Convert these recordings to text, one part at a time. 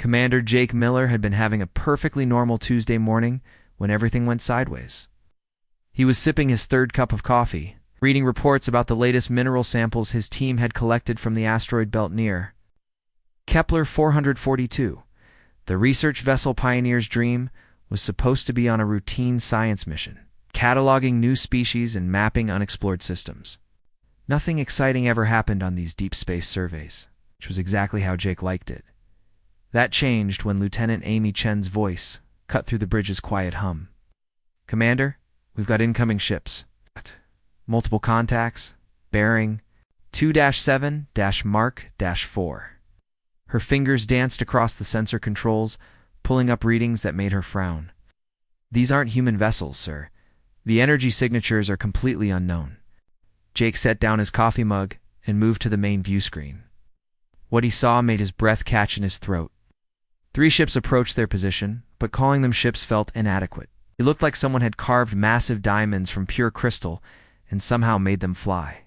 Commander Jake Miller had been having a perfectly normal Tuesday morning when everything went sideways. He was sipping his third cup of coffee, reading reports about the latest mineral samples his team had collected from the asteroid belt near Kepler 442. The research vessel Pioneer's Dream was supposed to be on a routine science mission, cataloging new species and mapping unexplored systems. Nothing exciting ever happened on these deep space surveys, which was exactly how Jake liked it. That changed when Lieutenant Amy Chen's voice cut through the bridge's quiet hum. "Commander, we've got incoming ships. Multiple contacts, bearing 2-7-Mark-4. Her fingers danced across the sensor controls, pulling up readings that made her frown. "These aren't human vessels, sir. The energy signatures are completely unknown." Jake set down his coffee mug and moved to the main view screen. What he saw made his breath catch in his throat. 3 ships approached their position, but calling them ships felt inadequate. It looked like someone had carved massive diamonds from pure crystal and somehow made them fly.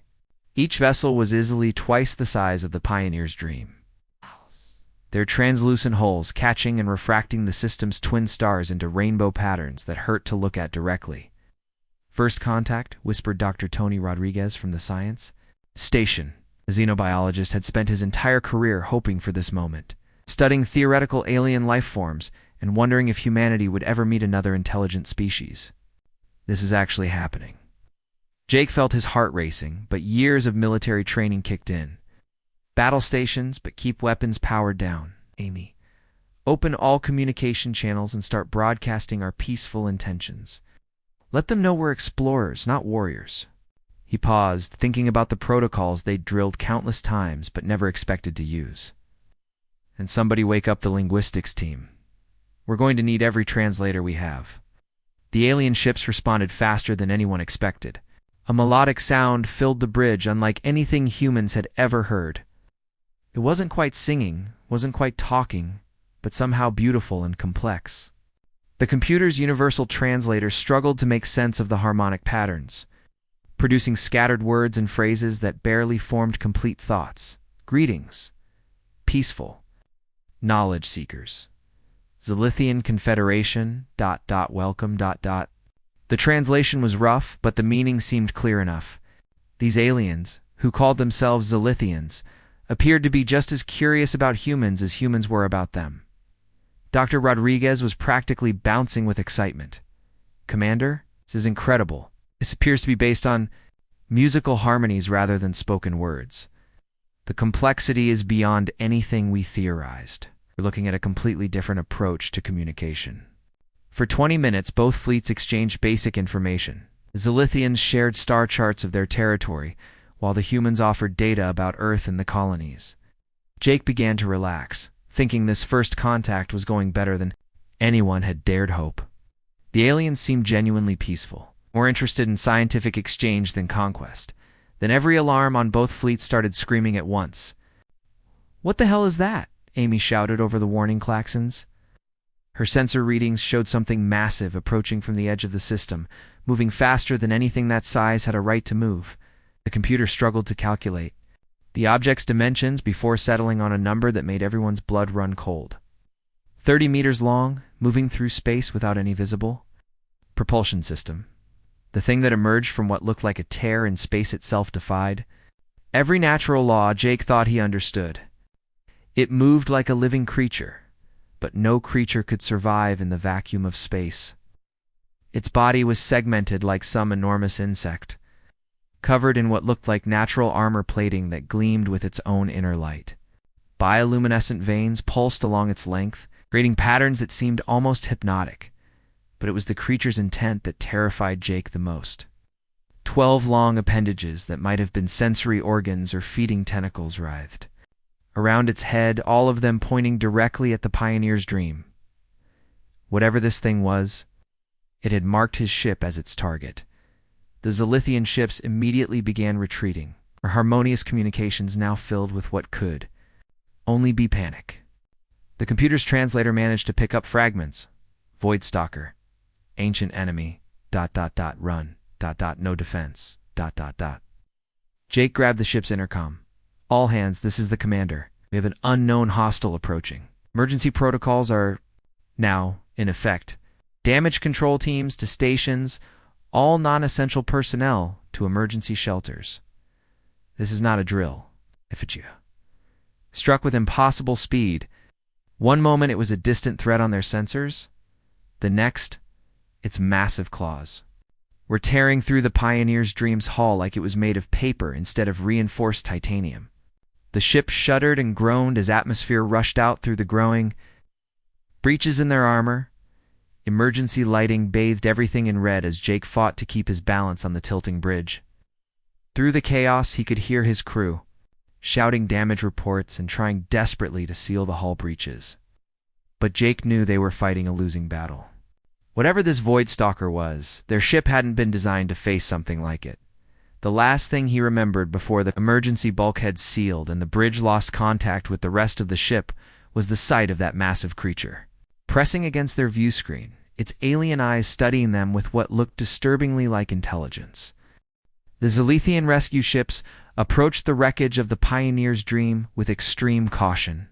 Each vessel was easily twice the size of the Pioneer's Dream, their translucent hulls catching and refracting the system's twin stars into rainbow patterns that hurt to look at directly. "First contact," whispered Dr. Tony Rodriguez from the science station. The xenobiologist had spent his entire career hoping for this moment, studying theoretical alien life forms and wondering if humanity would ever meet another intelligent species. This is actually happening. Jake felt his heart racing, but years of military training kicked in. "Battle stations, but keep weapons powered down, Amy. Open all communication channels and start broadcasting our peaceful intentions. Let them know we're explorers, not warriors." He paused, thinking about the protocols they'd drilled countless times but never expected to use. "And somebody wake up the linguistics team. We're going to need every translator we have." The alien ships responded faster than anyone expected. A melodic sound filled the bridge unlike anything humans had ever heard. It wasn't quite singing, wasn't quite talking, but somehow beautiful and complex. The computer's universal translator struggled to make sense of the harmonic patterns, producing scattered words and phrases that barely formed complete thoughts. "Greetings. Peaceful. Knowledge seekers. Zilithian Confederation, ... welcome, ... The translation was rough, but the meaning seemed clear enough. These aliens, who called themselves Zilithians, appeared to be just as curious about humans as humans were about them. Dr. Rodriguez was practically bouncing with excitement. "Commander, this is incredible. This appears to be based on musical harmonies rather than spoken words. The complexity is beyond anything we theorized. We're looking at a completely different approach to communication." For 20 minutes, both fleets exchanged basic information. The Zilithians shared star charts of their territory, while the humans offered data about Earth and the colonies. Jake began to relax, thinking this first contact was going better than anyone had dared hope. The aliens seemed genuinely peaceful, more interested in scientific exchange than conquest. Then every alarm on both fleets started screaming at once. "What the hell is that?" Amy shouted over the warning klaxons. Her sensor readings showed something massive approaching from the edge of the system, moving faster than anything that size had a right to move. The computer struggled to calculate the object's dimensions before settling on a number that made everyone's blood run cold. 30 meters long, moving through space without any visible propulsion system. The thing that emerged from what looked like a tear in space itself defied every natural law Jake thought he understood. It moved like a living creature, but no creature could survive in the vacuum of space. Its body was segmented like some enormous insect, covered in what looked like natural armor plating that gleamed with its own inner light. Bioluminescent veins pulsed along its length, creating patterns that seemed almost hypnotic. But it was the creature's intent that terrified Jake the most. 12 long appendages that might have been sensory organs or feeding tentacles writhed around its head, all of them pointing directly at the Pioneer's Dream. Whatever this thing was, it had marked his ship as its target. The Zilithian ships immediately began retreating, our harmonious communications now filled with what could only be panic. The computer's translator managed to pick up fragments. "Void Stalker. Ancient enemy. ... Run. ... No defense. ... Jake grabbed the ship's intercom. "All hands, this is the commander. We have an unknown hostile approaching. Emergency protocols are now in effect. Damage control teams to stations, all non-essential personnel to emergency shelters. This is not a drill. HFY struck with impossible speed. One moment it was a distant threat on their sensors. The next, its massive claws were tearing through the Pioneer's Dream's hull like it was made of paper instead of reinforced titanium. The ship shuddered and groaned as atmosphere rushed out through the growing breaches in their armor. Emergency lighting bathed everything in red as Jake fought to keep his balance on the tilting bridge. Through the chaos, he could hear his crew shouting damage reports and trying desperately to seal the hull breaches. But Jake knew they were fighting a losing battle. Whatever this Void Stalker was, their ship hadn't been designed to face something like it. The last thing he remembered before the emergency bulkhead sealed and the bridge lost contact with the rest of the ship was the sight of that massive creature. Pressing against their view screen, its alien eyes studying them with what looked disturbingly like intelligence. The Zalithian rescue ships approached the wreckage of the Pioneer's Dream with extreme caution.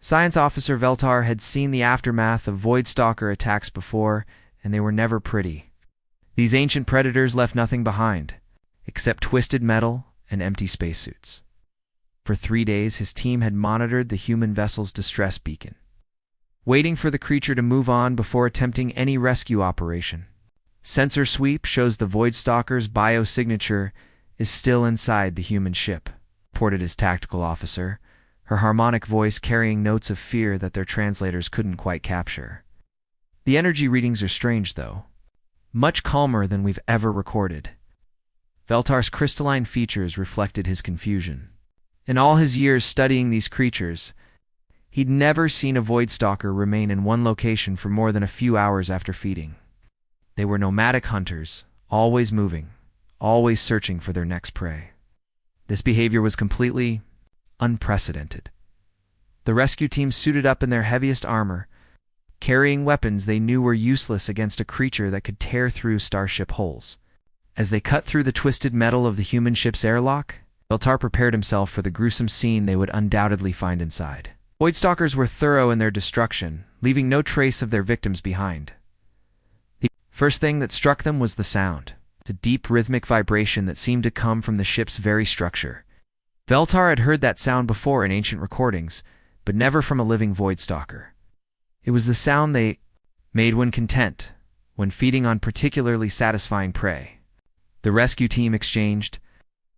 Science Officer Veltar had seen the aftermath of Void Stalker attacks before, and they were never pretty. These ancient predators left nothing behind, except twisted metal and empty spacesuits. For 3 days, his team had monitored the human vessel's distress beacon, waiting for the creature to move on before attempting any rescue operation. Sensor sweep shows the Void Stalker's biosignature is still inside the human ship, reported his tactical officer, her harmonic voice carrying notes of fear that their translators couldn't quite capture. The energy readings are strange, though. Much calmer than we've ever recorded. Veltar's crystalline features reflected his confusion. In all his years studying these creatures, he'd never seen a Void Stalker remain in one location for more than a few hours after feeding. They were nomadic hunters, always moving, always searching for their next prey. This behavior was completely unprecedented. The rescue team suited up in their heaviest armor, carrying weapons they knew were useless against a creature that could tear through starship hulls. As they cut through the twisted metal of the human ship's airlock, Veltar prepared himself for the gruesome scene they would undoubtedly find inside. Void Stalkers were thorough in their destruction, leaving no trace of their victims behind. The first thing that struck them was the sound. It's a deep rhythmic vibration that seemed to come from the ship's very structure. Veltar had heard that sound before in ancient recordings, but never from a living Void Stalker. It was the sound they made when content, when feeding on particularly satisfying prey. The rescue team exchanged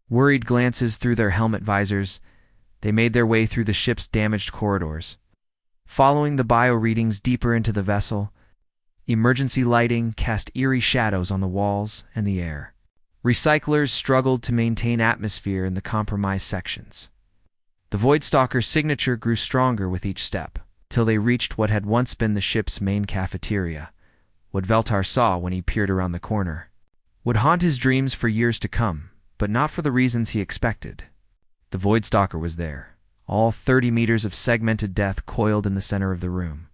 worried glances through their helmet visors. They made their way through the ship's damaged corridors. Following the bio readings deeper into the vessel, emergency lighting cast eerie shadows on the walls and the air. Recyclers struggled to maintain atmosphere in the compromised sections. The Void Stalker's signature grew stronger with each step, till they reached what had once been the ship's main cafeteria. What Veltar saw when he peered around the corner would haunt his dreams for years to come, but not for the reasons he expected. The Void Stalker was there, all 30 meters of segmented death coiled in the center of the room.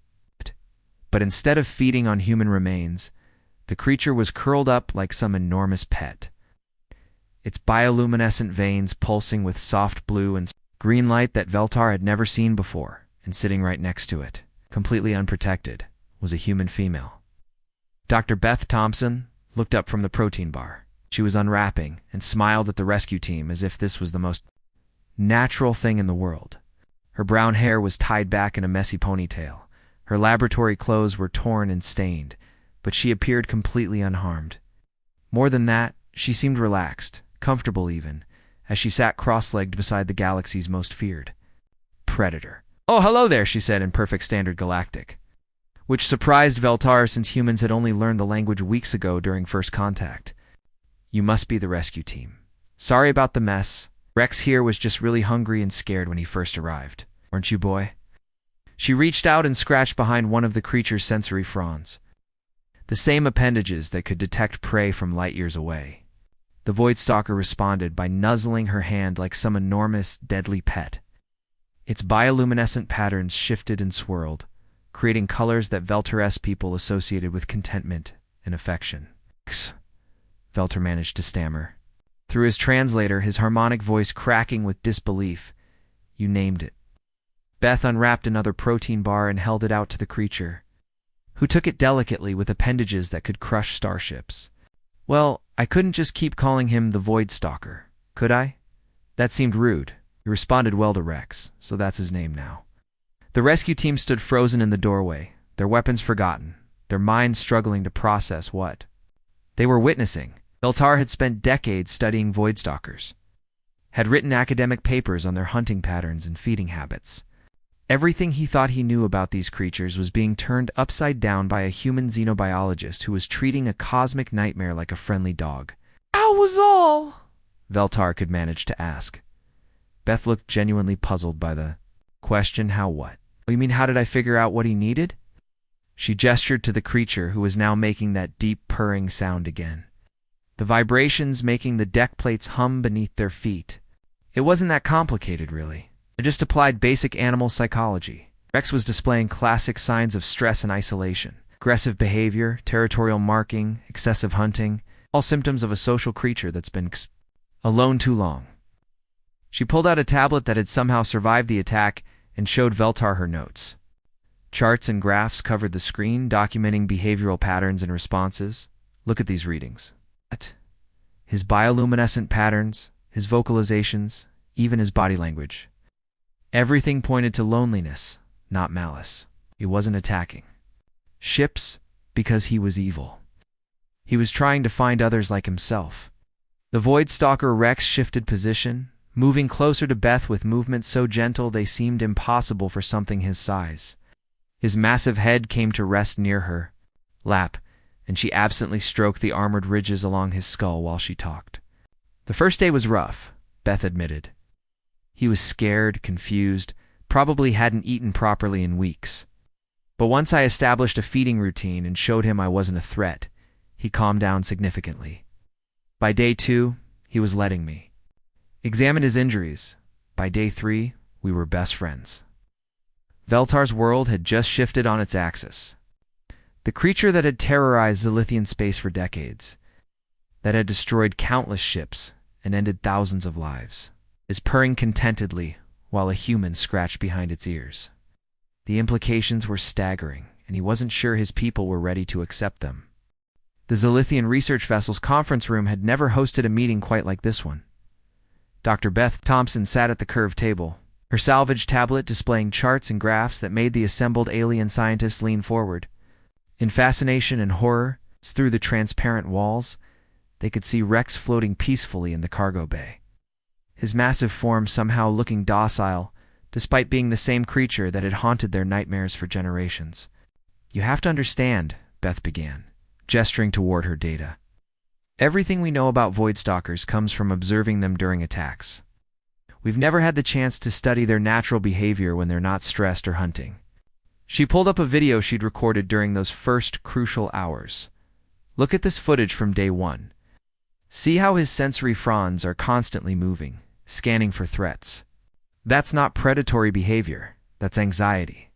But instead of feeding on human remains, the creature was curled up like some enormous pet. Its bioluminescent veins pulsing with soft blue and green light that Veltar had never seen before, and sitting right next to it, completely unprotected, was a human female. Dr. Beth Thompson looked up from the protein bar. She was unwrapping and smiled at the rescue team as if this was the most natural thing in the world. Her brown hair was tied back in a messy ponytail. Her laboratory clothes were torn and stained, but she appeared completely unharmed. More than that, she seemed relaxed, comfortable even, as she sat cross-legged beside the galaxy's most feared predator. "Oh, hello there," she said in perfect standard Galactic, which surprised Veltar since humans had only learned the language weeks ago during first contact. "You must be the rescue team. Sorry about the mess. Rex here was just really hungry and scared when he first arrived. Weren't you, boy?" She reached out and scratched behind one of the creature's sensory fronds, the same appendages that could detect prey from light years away. The Void Stalker responded by nuzzling her hand like some enormous, deadly pet. Its bioluminescent patterns shifted and swirled, creating colors that Veltar people associated with contentment and affection. Veltar managed to stammer. Through his translator, his harmonic voice cracking with disbelief, "You named it. Beth unwrapped another protein bar and held it out to the creature, who took it delicately with appendages that could crush starships. Well, I couldn't just keep calling him the Void Stalker, could I? That seemed rude. He responded well to Rex, so that's his name now. The rescue team stood frozen in the doorway, their weapons forgotten, their minds struggling to process what they were witnessing. Veltar had spent decades studying Void Stalkers, had written academic papers on their hunting patterns and feeding habits. Everything he thought he knew about these creatures was being turned upside down by a human xenobiologist who was treating a cosmic nightmare like a friendly dog. "How was all?" Veltar could manage to ask. Beth looked genuinely puzzled by the question. How what? Oh, you mean how did I figure out what he needed? She gestured to the creature, who was now making that deep purring sound again, the vibrations making the deck plates hum beneath their feet. It wasn't that complicated, really. I just applied basic animal psychology. Rex was displaying classic signs of stress and isolation: aggressive behavior, territorial marking, excessive hunting, all symptoms of a social creature that's been alone too long. She pulled out a tablet that had somehow survived the attack and showed Veltar her notes. Charts and graphs covered the screen, documenting behavioral patterns and responses. Look at these readings. What? His bioluminescent patterns, his vocalizations, even his body language. Everything pointed to loneliness, not malice. He wasn't attacking ships because he was evil. He was trying to find others like himself. The Void Stalker Rex shifted position, moving closer to Beth with movements so gentle they seemed impossible for something his size. His massive head came to rest near her lap, and she absently stroked the armored ridges along his skull while she talked. The first day was rough, Beth admitted. He was scared, confused, probably hadn't eaten properly in weeks. But once I established a feeding routine and showed him I wasn't a threat, he calmed down significantly. By day 2, he was letting me examine his injuries. By day 3, we were best friends. Veltar's world had just shifted on its axis. The creature that had terrorized Zilithian space for decades, that had destroyed countless ships and ended thousands of lives, is purring contentedly while a human scratched behind its ears. The implications were staggering, and he wasn't sure his people were ready to accept them. The Zilithian research vessel's conference room had never hosted a meeting quite like this one. Dr. Beth Thompson sat at the curved table, her salvage tablet displaying charts and graphs that made the assembled alien scientists lean forward. In fascination and horror, through the transparent walls, they could see Rex floating peacefully in the cargo bay, his massive form somehow looking docile, despite being the same creature that had haunted their nightmares for generations. "You have to understand," Beth began, gesturing toward her data. "Everything we know about Void Stalkers comes from observing them during attacks. We've never had the chance to study their natural behavior when they're not stressed or hunting." She pulled up a video she'd recorded during those first crucial hours. "Look at this footage from day 1. See how his sensory fronds are constantly moving, scanning for threats. That's not predatory behavior, that's anxiety."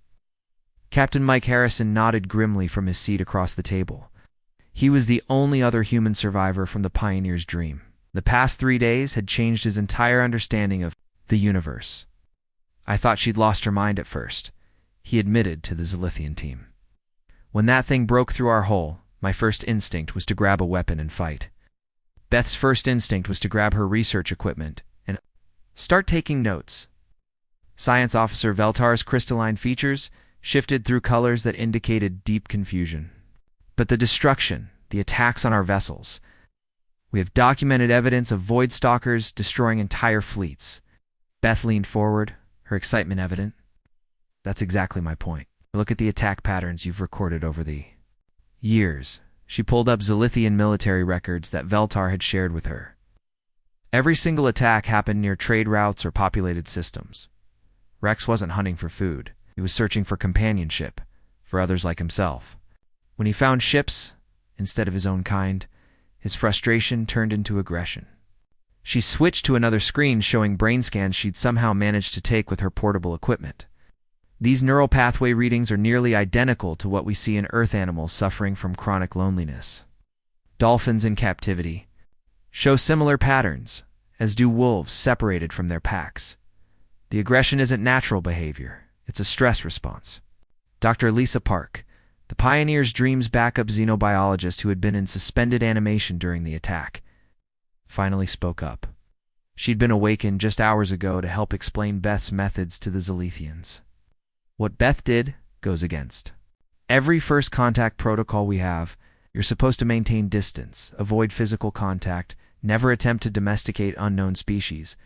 Captain Mike Harrison nodded grimly from his seat across the table. He was the only other human survivor from the Pioneer's dream. The past 3 days had changed his entire understanding of the universe. "I thought she'd lost her mind at first," he admitted to the Zilithian team. "When that thing broke through our hull, my first instinct was to grab a weapon and fight." Beth's first instinct was to grab her research equipment and start taking notes. Science Officer Veltar's crystalline features shifted through colors that indicated deep confusion. "But the destruction, the attacks on our vessels. We have documented evidence of Void Stalkers destroying entire fleets." Beth leaned forward, her excitement evident. "That's exactly my point. Look at the attack patterns you've recorded over the years." She pulled up Zilithian military records that Veltar had shared with her. Every single attack happened near trade routes or populated systems. Rex wasn't hunting for food. He was searching for companionship, for others like himself. When he found ships, instead of his own kind, his frustration turned into aggression. She switched to another screen showing brain scans she'd somehow managed to take with her portable equipment. These neural pathway readings are nearly identical to what we see in Earth animals suffering from chronic loneliness. Dolphins in captivity show similar patterns, as do wolves separated from their packs. The aggression isn't natural behavior. It's a stress response. Dr. Lisa Park, the Pioneer's Dreams backup xenobiologist who had been in suspended animation during the attack, finally spoke up. She'd been awakened just hours ago to help explain Beth's methods to the Zalithians. What Beth did goes against every first contact protocol we have. You're supposed to maintain distance, avoid physical contact, never attempt to domesticate unknown species.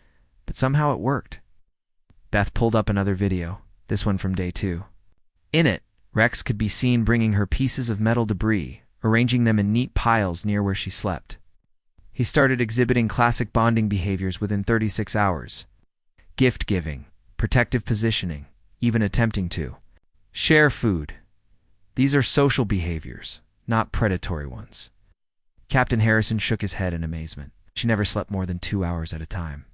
But somehow it worked. Beth pulled up another video, this one from day 2. In it, Rex could be seen bringing her pieces of metal debris, arranging them in neat piles near where she slept. He started exhibiting classic bonding behaviors within 36 hours. Gift-giving, protective positioning, even attempting to share food. These are social behaviors, not predatory ones. Captain Harrison shook his head in amazement. She never slept more than 2 hours at a time.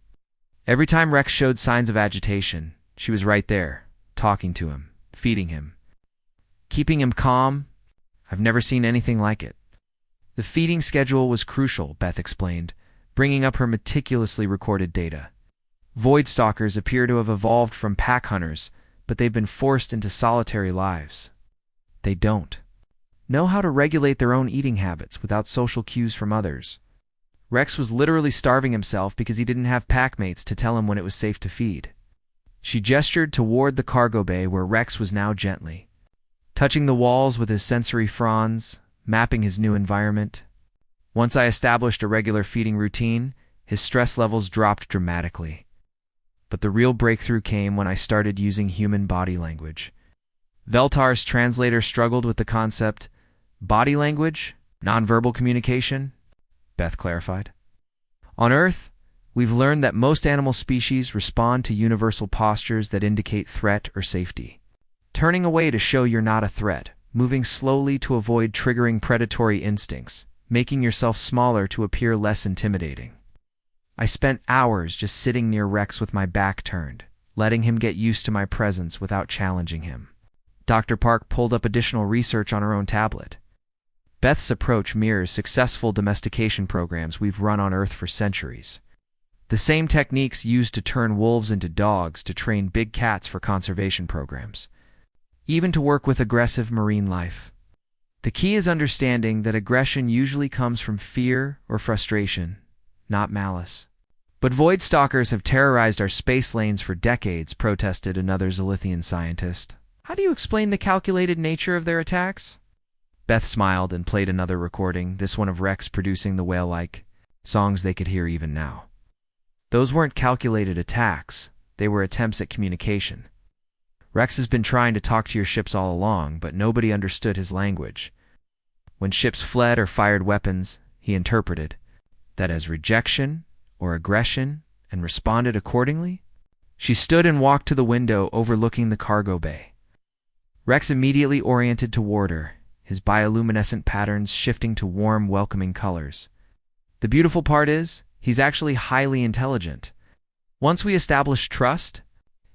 Every time Rex showed signs of agitation, she was right there, talking to him, feeding him, keeping him calm. I've never seen anything like it. The feeding schedule was crucial, Beth explained, bringing up her meticulously recorded data. Void stalkers appear to have evolved from pack hunters, but they've been forced into solitary lives. They don't know how to regulate their own eating habits without social cues from others. Rex was literally starving himself because he didn't have packmates to tell him when it was safe to feed. She gestured toward the cargo bay where Rex was now gently touching the walls with his sensory fronds, mapping his new environment. Once I established a regular feeding routine, his stress levels dropped dramatically. But the real breakthrough came when I started using human body language. Veltar's translator struggled with the concept. Body language? Nonverbal communication? Beth clarified. On Earth, we've learned that most animal species respond to universal postures that indicate threat or safety. Turning away to show you're not a threat, moving slowly to avoid triggering predatory instincts, making yourself smaller to appear less intimidating. I spent hours just sitting near Rex with my back turned, letting him get used to my presence without challenging him. Dr. Park pulled up additional research on her own tablet. Beth's approach mirrors successful domestication programs we've run on Earth for centuries. The same techniques used to turn wolves into dogs to train big cats for conservation programs, even to work with aggressive marine life. The key is understanding that aggression usually comes from fear or frustration, not malice. But void stalkers have terrorized our space lanes for decades, protested another Zalithian scientist. How do you explain the calculated nature of their attacks? Beth smiled and played another recording, this one of Rex producing the whale-like songs they could hear even now. Those weren't calculated attacks, they were attempts at communication. Rex has been trying to talk to your ships all along, but nobody understood his language. When ships fled or fired weapons, he interpreted that as rejection or aggression and responded accordingly. She stood and walked to the window overlooking the cargo bay. Rex immediately oriented toward her, his bioluminescent patterns shifting to warm, welcoming colors. The beautiful part is, he's actually highly intelligent. Once we established trust,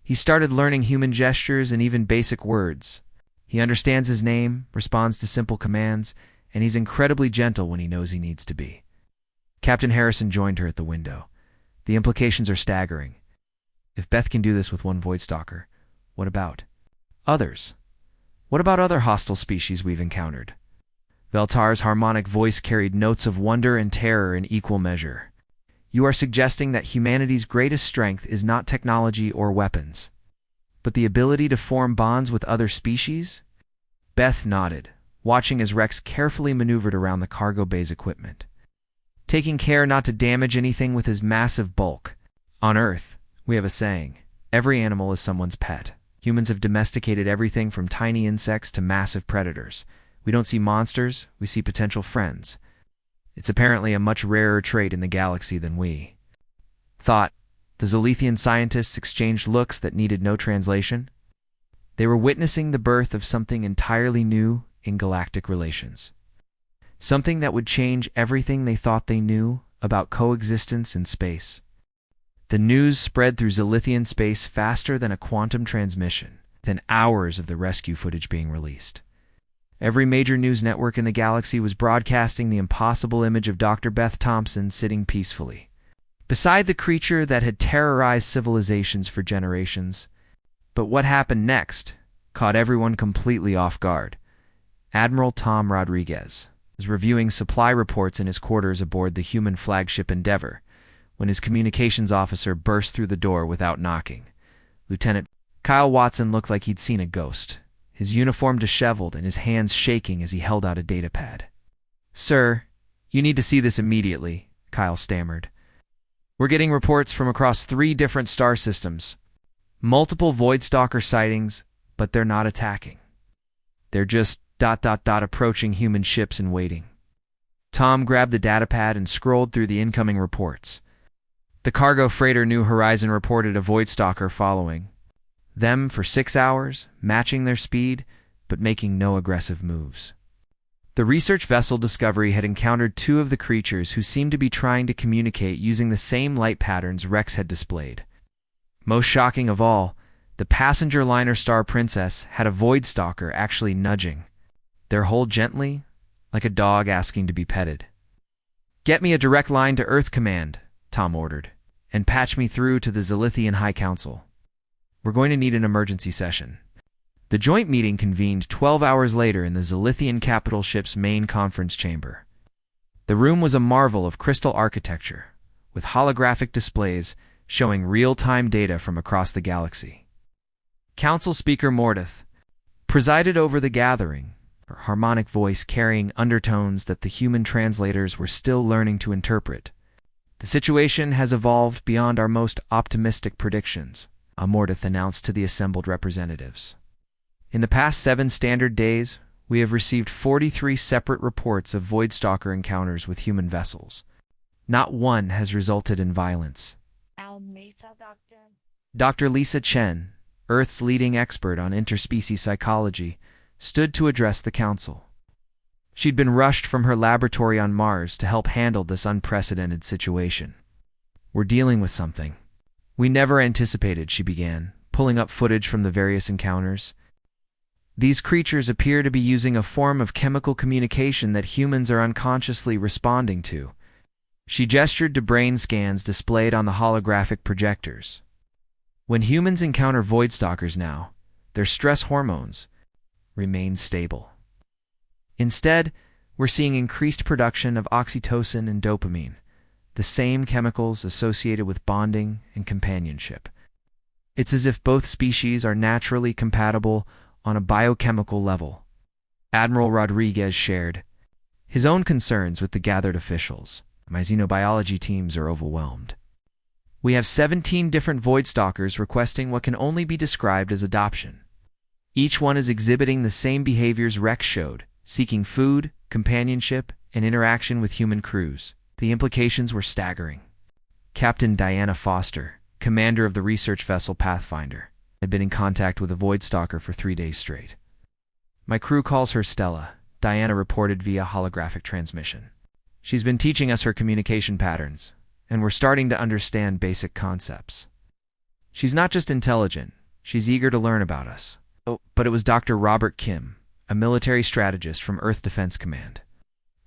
he started learning human gestures and even basic words. He understands his name, responds to simple commands, and he's incredibly gentle when he knows he needs to be. Captain Harrison joined her at the window. The implications are staggering. If Beth can do this with one void stalker, what about others? What about other hostile species we've encountered? Veltar's harmonic voice carried notes of wonder and terror in equal measure. You are suggesting that humanity's greatest strength is not technology or weapons, but the ability to form bonds with other species? Beth nodded, watching as Rex carefully maneuvered around the cargo bay's equipment, taking care not to damage anything with his massive bulk. On Earth, we have a saying, every animal is someone's pet. Humans have domesticated everything from tiny insects to massive predators. We don't see monsters, we see potential friends. It's apparently a much rarer trait in the galaxy than we thought. The Zalithian scientists exchanged looks that needed no translation. They were witnessing the birth of something entirely new in galactic relations. Something that would change everything they thought they knew about coexistence in space. The news spread through Zalithian space faster than a quantum transmission, than hours of the rescue footage being released. Every major news network in the galaxy was broadcasting the impossible image of Dr. Beth Thompson sitting peacefully beside the creature that had terrorized civilizations for generations. But what happened next caught everyone completely off guard. Admiral Tom Rodriguez was reviewing supply reports in his quarters aboard the human flagship Endeavour when his communications officer burst through the door without knocking. Lieutenant Kyle Watson looked like he'd seen a ghost, his uniform disheveled and his hands shaking as he held out a datapad. "Sir, you need to see this immediately," Kyle stammered. "We're getting reports from across 3 different star systems. Multiple Voidstalker sightings, but they're not attacking. They're just ... approaching human ships and waiting." Tom grabbed the datapad and scrolled through the incoming reports. The cargo freighter New Horizon reported a Voidstalker following them for 6 hours, matching their speed, but making no aggressive moves. The research vessel Discovery had encountered 2 of the creatures who seemed to be trying to communicate using the same light patterns Rex had displayed. Most shocking of all, the passenger liner Star Princess had a Voidstalker actually nudging their hull gently, like a dog asking to be petted. "Get me a direct line to Earth Command," Tom ordered, "and patch me through to the Zilithian High Council. We're going to need an emergency session." The joint meeting convened 12 hours later in the Zilithian capital ship's main conference chamber. The room was a marvel of crystal architecture, with holographic displays showing real-time data from across the galaxy. Council Speaker Mordeth presided over the gathering, her harmonic voice carrying undertones that the human translators were still learning to interpret. "The situation has evolved beyond our most optimistic predictions," Mordeth announced to the assembled representatives. "In the past 7 standard days, we have received 43 separate reports of Voidstalker encounters with human vessels. Not one has resulted in violence." Dr. Lisa Chen, Earth's leading expert on interspecies psychology, stood to address the council. She'd been rushed from her laboratory on Mars to help handle this unprecedented situation. "We're dealing with something we never anticipated," she began, pulling up footage from the various encounters. "These creatures appear to be using a form of chemical communication that humans are unconsciously responding to." She gestured to brain scans displayed on the holographic projectors. "When humans encounter Voidstalkers now, their stress hormones remain stable. Instead, we're seeing increased production of oxytocin and dopamine, the same chemicals associated with bonding and companionship. It's as if both species are naturally compatible on a biochemical level." Admiral Rodriguez shared his own concerns with the gathered officials. "My xenobiology teams are overwhelmed. We have 17 different Voidstalkers requesting what can only be described as adoption. Each one is exhibiting the same behaviors Rex showed, seeking food, companionship, and interaction with human crews." The implications were staggering. Captain Diana Foster, commander of the research vessel Pathfinder, had been in contact with a Voidstalker for 3 days straight. "My crew calls her Stella," Diana reported via holographic transmission. "She's been teaching us her communication patterns, and we're starting to understand basic concepts. She's not just intelligent, she's eager to learn about us." Oh, but it was Dr. Robert Kim, a military strategist from Earth Defense Command,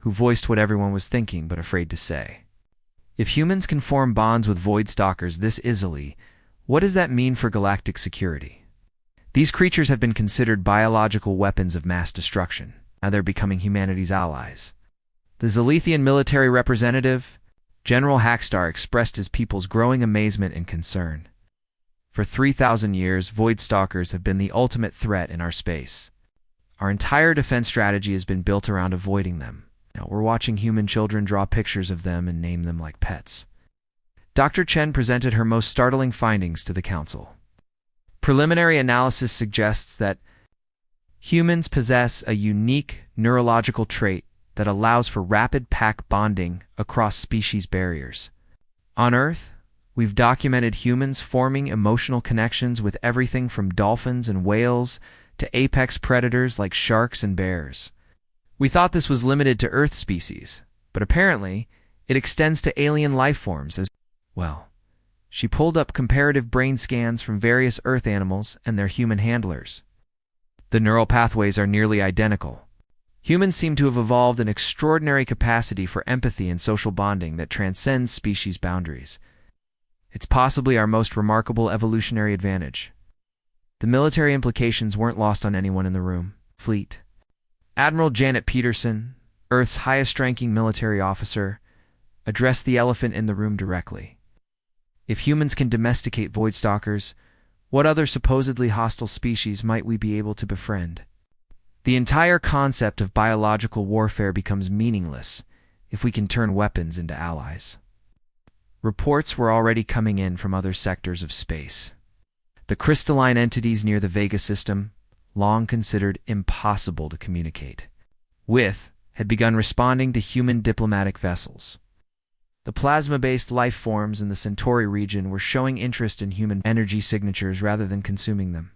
who voiced what everyone was thinking but afraid to say. "If humans can form bonds with Voidstalkers this easily, what does that mean for galactic security? These creatures have been considered biological weapons of mass destruction. Now they're becoming humanity's allies." The Zilithian military representative, General Hackstar, expressed his people's growing amazement and concern. "For 3,000 years, Voidstalkers have been the ultimate threat in our space. Our entire defense strategy has been built around avoiding them. Now we're watching human children draw pictures of them and name them like pets." Dr. Chen presented her most startling findings to the council. Preliminary analysis suggests that humans possess a unique neurological trait that allows for rapid pack bonding across species barriers. On Earth, we've documented humans forming emotional connections with everything from dolphins and whales to apex predators like sharks and bears. We thought this was limited to Earth species, but apparently it extends to alien life forms as well. She pulled up comparative brain scans from various Earth animals and their human handlers. The neural pathways are nearly identical. Humans seem to have evolved an extraordinary capacity for empathy and social bonding that transcends species boundaries. It's possibly our most remarkable evolutionary advantage. The military implications weren't lost on anyone in the room. Fleet. Admiral Janet Peterson, Earth's highest-ranking military officer, addressed the elephant in the room directly. If humans can domesticate voidstalkers, what other supposedly hostile species might we be able to befriend? The entire concept of biological warfare becomes meaningless if we can turn weapons into allies. Reports were already coming in from other sectors of space. The crystalline entities near the Vega system, long considered impossible to communicate with, had begun responding to human diplomatic vessels. The plasma-based life forms in the Centauri region were showing interest in human energy signatures rather than consuming them.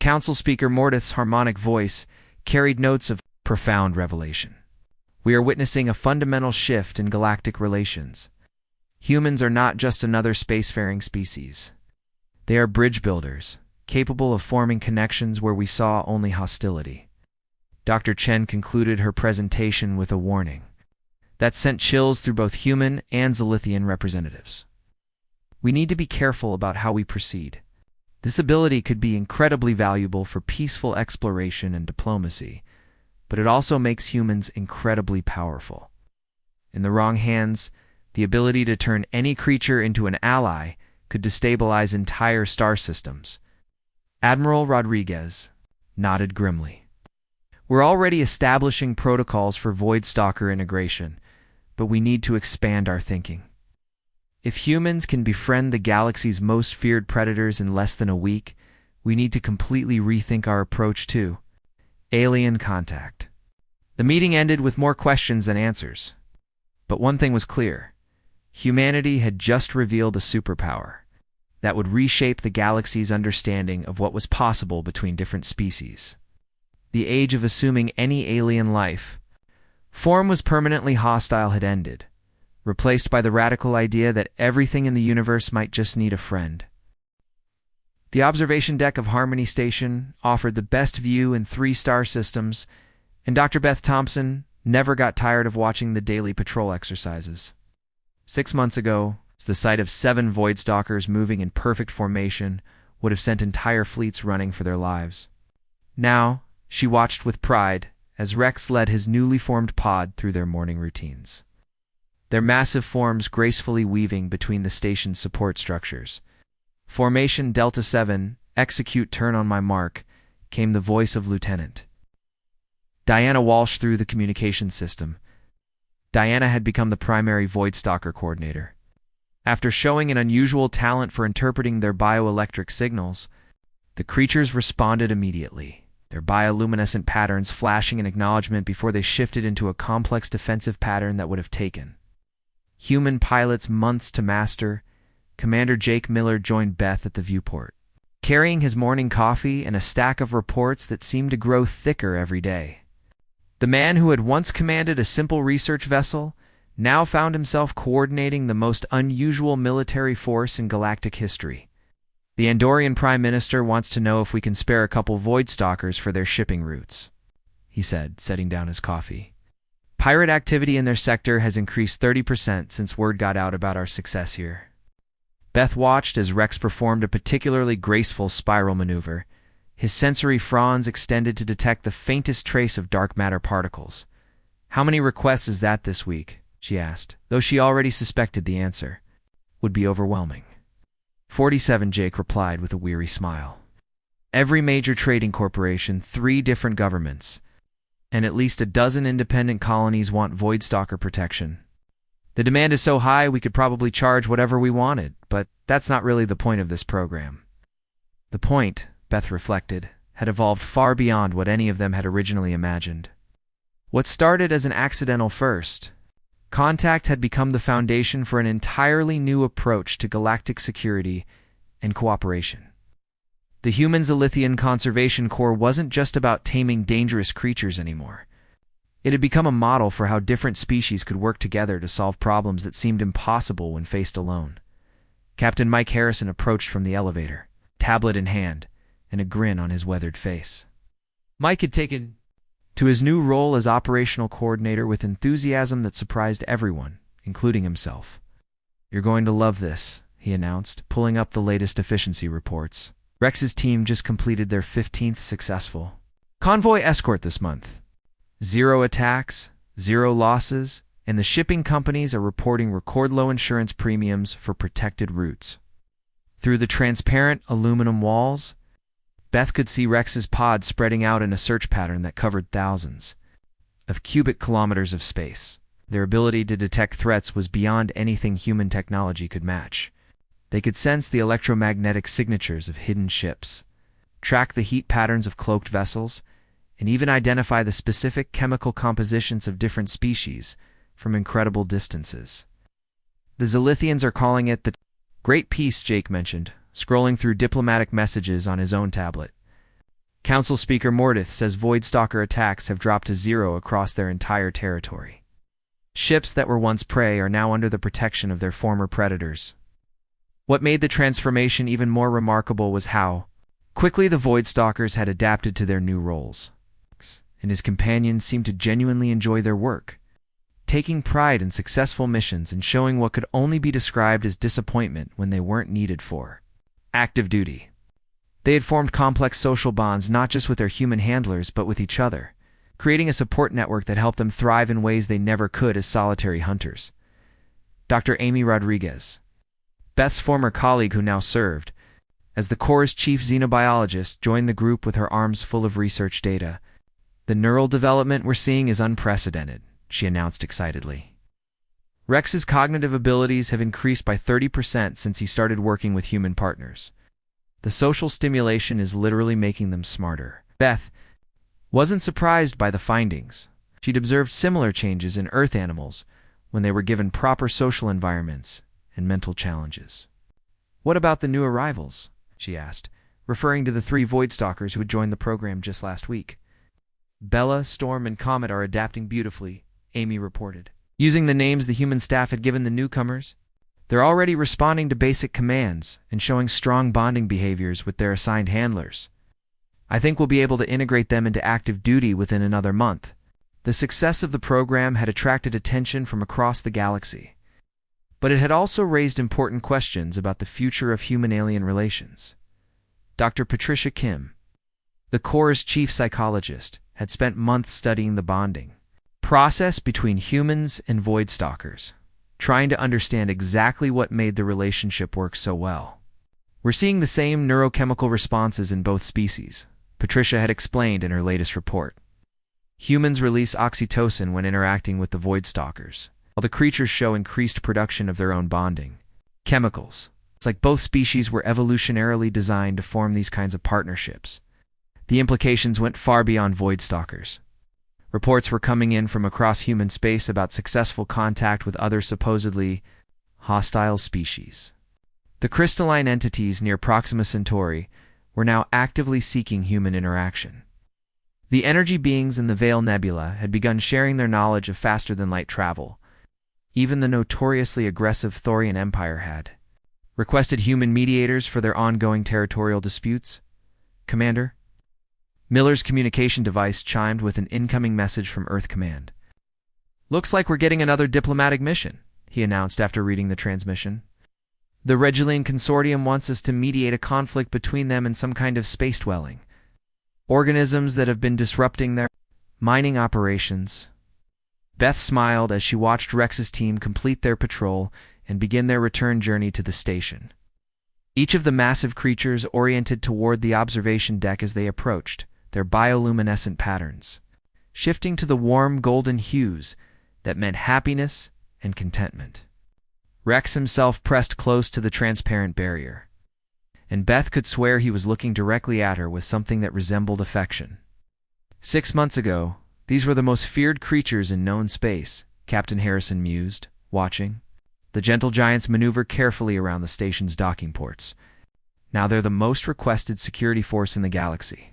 Council Speaker Mordith's harmonic voice carried notes of profound revelation. We are witnessing a fundamental shift in galactic relations. Humans are not just another spacefaring species. They are bridge builders, capable of forming connections where we saw only hostility. Dr. Chen concluded her presentation with a warning that sent chills through both human and Zilithian representatives. We need to be careful about how we proceed. This ability could be incredibly valuable for peaceful exploration and diplomacy, but it also makes humans incredibly powerful. In the wrong hands, the ability to turn any creature into an ally could destabilize entire star systems. Admiral Rodriguez nodded grimly. We're already establishing protocols for Voidstalker integration, but we need to expand our thinking. If humans can befriend the galaxy's most feared predators in less than a week, we need to completely rethink our approach to alien contact. The meeting ended with more questions than answers. But one thing was clear. Humanity had just revealed a superpower that would reshape the galaxy's understanding of what was possible between different species. The age of assuming any alien life form was permanently hostile had ended, replaced by the radical idea that everything in the universe might just need a friend. The observation deck of Harmony Station offered the best view in 3 star systems, and Dr. Beth Thompson never got tired of watching the daily patrol exercises. 6 months ago, the sight of 7 Voidstalkers moving in perfect formation would have sent entire fleets running for their lives. Now, she watched with pride as Rex led his newly formed pod through their morning routines. Their massive forms gracefully weaving between the station's support structures. Formation Delta 7, execute turn on my mark, came the voice of Lieutenant Diana Walsh through the communications system. Diana had become the primary Voidstalker coordinator. After showing an unusual talent for interpreting their bioelectric signals, the creatures responded immediately, their bioluminescent patterns flashing in acknowledgement before they shifted into a complex defensive pattern that would have taken human pilots months to master. Commander Jake Miller joined Beth at the viewport, carrying his morning coffee and a stack of reports that seemed to grow thicker every day. The man who had once commanded a simple research vessel now found himself coordinating the most unusual military force in galactic history. The Andorian Prime Minister wants to know if we can spare a couple Voidstalkers for their shipping routes, he said, setting down his coffee. Pirate activity in their sector has increased 30% since word got out about our success here. Beth watched as Rex performed a particularly graceful spiral maneuver, his sensory fronds extended to detect the faintest trace of dark matter particles. How many requests is that this week? She asked, though she already suspected the answer would be overwhelming. 47, Jake replied with a weary smile. Every major trading corporation, 3 different governments, and at least a dozen independent colonies want Voidstalker protection. The demand is so high we could probably charge whatever we wanted, but that's not really the point of this program. The point, Beth reflected, had evolved far beyond what any of them had originally imagined. What started as an accidental first, contact had become the foundation for an entirely new approach to galactic security and cooperation. The Human Zilithian Conservation Corps wasn't just about taming dangerous creatures anymore. It had become a model for how different species could work together to solve problems that seemed impossible when faced alone. Captain Mike Harrison approached from the elevator, tablet in hand, and a grin on his weathered face. Mike had taken to his new role as operational coordinator with enthusiasm that surprised everyone, including himself. You're going to love this, he announced, pulling up the latest efficiency reports. Rex's team just completed their 15th successful convoy escort this month. 0 attacks, 0 losses, and the shipping companies are reporting record low insurance premiums for protected routes. Through the transparent aluminum walls, Beth could see Rex's pod spreading out in a search pattern that covered thousands of cubic kilometers of space. Their ability to detect threats was beyond anything human technology could match. They could sense the electromagnetic signatures of hidden ships, track the heat patterns of cloaked vessels, and even identify the specific chemical compositions of different species from incredible distances. The Zilithians are calling it the Great Peace, Jake mentioned, scrolling through diplomatic messages on his own tablet. Council Speaker Mordith says Voidstalker attacks have dropped to 0 across their entire territory. Ships that were once prey are now under the protection of their former predators. What made the transformation even more remarkable was how quickly the Voidstalkers had adapted to their new roles, and his companions seemed to genuinely enjoy their work, taking pride in successful missions and showing what could only be described as disappointment when they weren't needed for active duty. They had formed complex social bonds not just with their human handlers but with each other, creating a support network that helped them thrive in ways they never could as solitary hunters. Dr. Amy Rodriguez, Beth's former colleague who now served as the Corps' chief xenobiologist, joined the group with her arms full of research data. "The neural development we're seeing is unprecedented," she announced excitedly. "Rex's cognitive abilities have increased by 30% since he started working with human partners. The social stimulation is literally making them smarter." Beth wasn't surprised by the findings. She'd observed similar changes in Earth animals when they were given proper social environments and mental challenges. "What about the new arrivals?" she asked, referring to the 3 Voidstalkers who had joined the program just last week. "Bella, Storm, and Comet are adapting beautifully," Amy reported, using the names the human staff had given the newcomers. "They're already responding to basic commands and showing strong bonding behaviors with their assigned handlers. I think we'll be able to integrate them into active duty within another month." The success of the program had attracted attention from across the galaxy, but it had also raised important questions about the future of human-alien relations. Dr. Patricia Kim, the Corps' chief psychologist, had spent months studying the bonding process between humans and Voidstalkers, trying to understand exactly what made the relationship work so well. "We're seeing the same neurochemical responses in both species," Patricia had explained in her latest report. "Humans release oxytocin when interacting with the Voidstalkers, while the creatures show increased production of their own bonding chemicals. It's like both species were evolutionarily designed to form these kinds of partnerships." The implications went far beyond Voidstalkers. Reports were coming in from across human space about successful contact with other supposedly hostile species. The crystalline entities near Proxima Centauri were now actively seeking human interaction. The energy beings in the Veil Nebula had begun sharing their knowledge of faster-than-light travel. Even the notoriously aggressive Thorian Empire had requested human mediators for their ongoing territorial disputes. "Commander?" Miller's communication device chimed with an incoming message from Earth Command. "Looks like we're getting another diplomatic mission," he announced after reading the transmission. "The Reguline Consortium wants us to mediate a conflict between them and some kind of space-dwelling organisms that have been disrupting their mining operations." Beth smiled as she watched Rex's team complete their patrol and begin their return journey to the station. Each of the massive creatures oriented toward the observation deck as they approached, their bioluminescent patterns shifting to the warm golden hues that meant happiness and contentment. Rex himself pressed close to the transparent barrier, and Beth could swear he was looking directly at her with something that resembled affection. 6 months ago, these were the most feared creatures in known space, Captain Harrison mused, watching the gentle giants maneuver carefully around the station's docking ports. Now they're the most requested security force in the galaxy.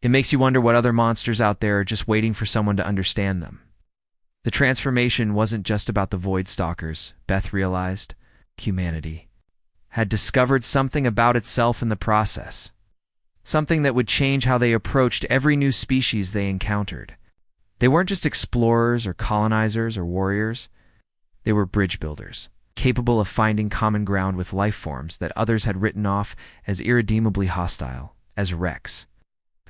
It makes you wonder what other monsters out there are just waiting for someone to understand them. The transformation wasn't just about the Voidstalkers, Beth realized. Humanity had discovered something about itself in the process. Something that would change how they approached every new species they encountered. They weren't just explorers or colonizers or warriors. They were bridge builders. capable of finding common ground with life forms that others had written off as irredeemably hostile, as Rex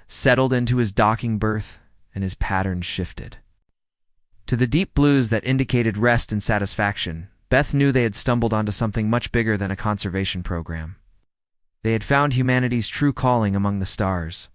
settled into his docking berth and his patterns shifted. To the deep blues that indicated rest and satisfaction, Beth knew they had stumbled onto something much bigger than a conservation program. They had found humanity's true calling among the stars.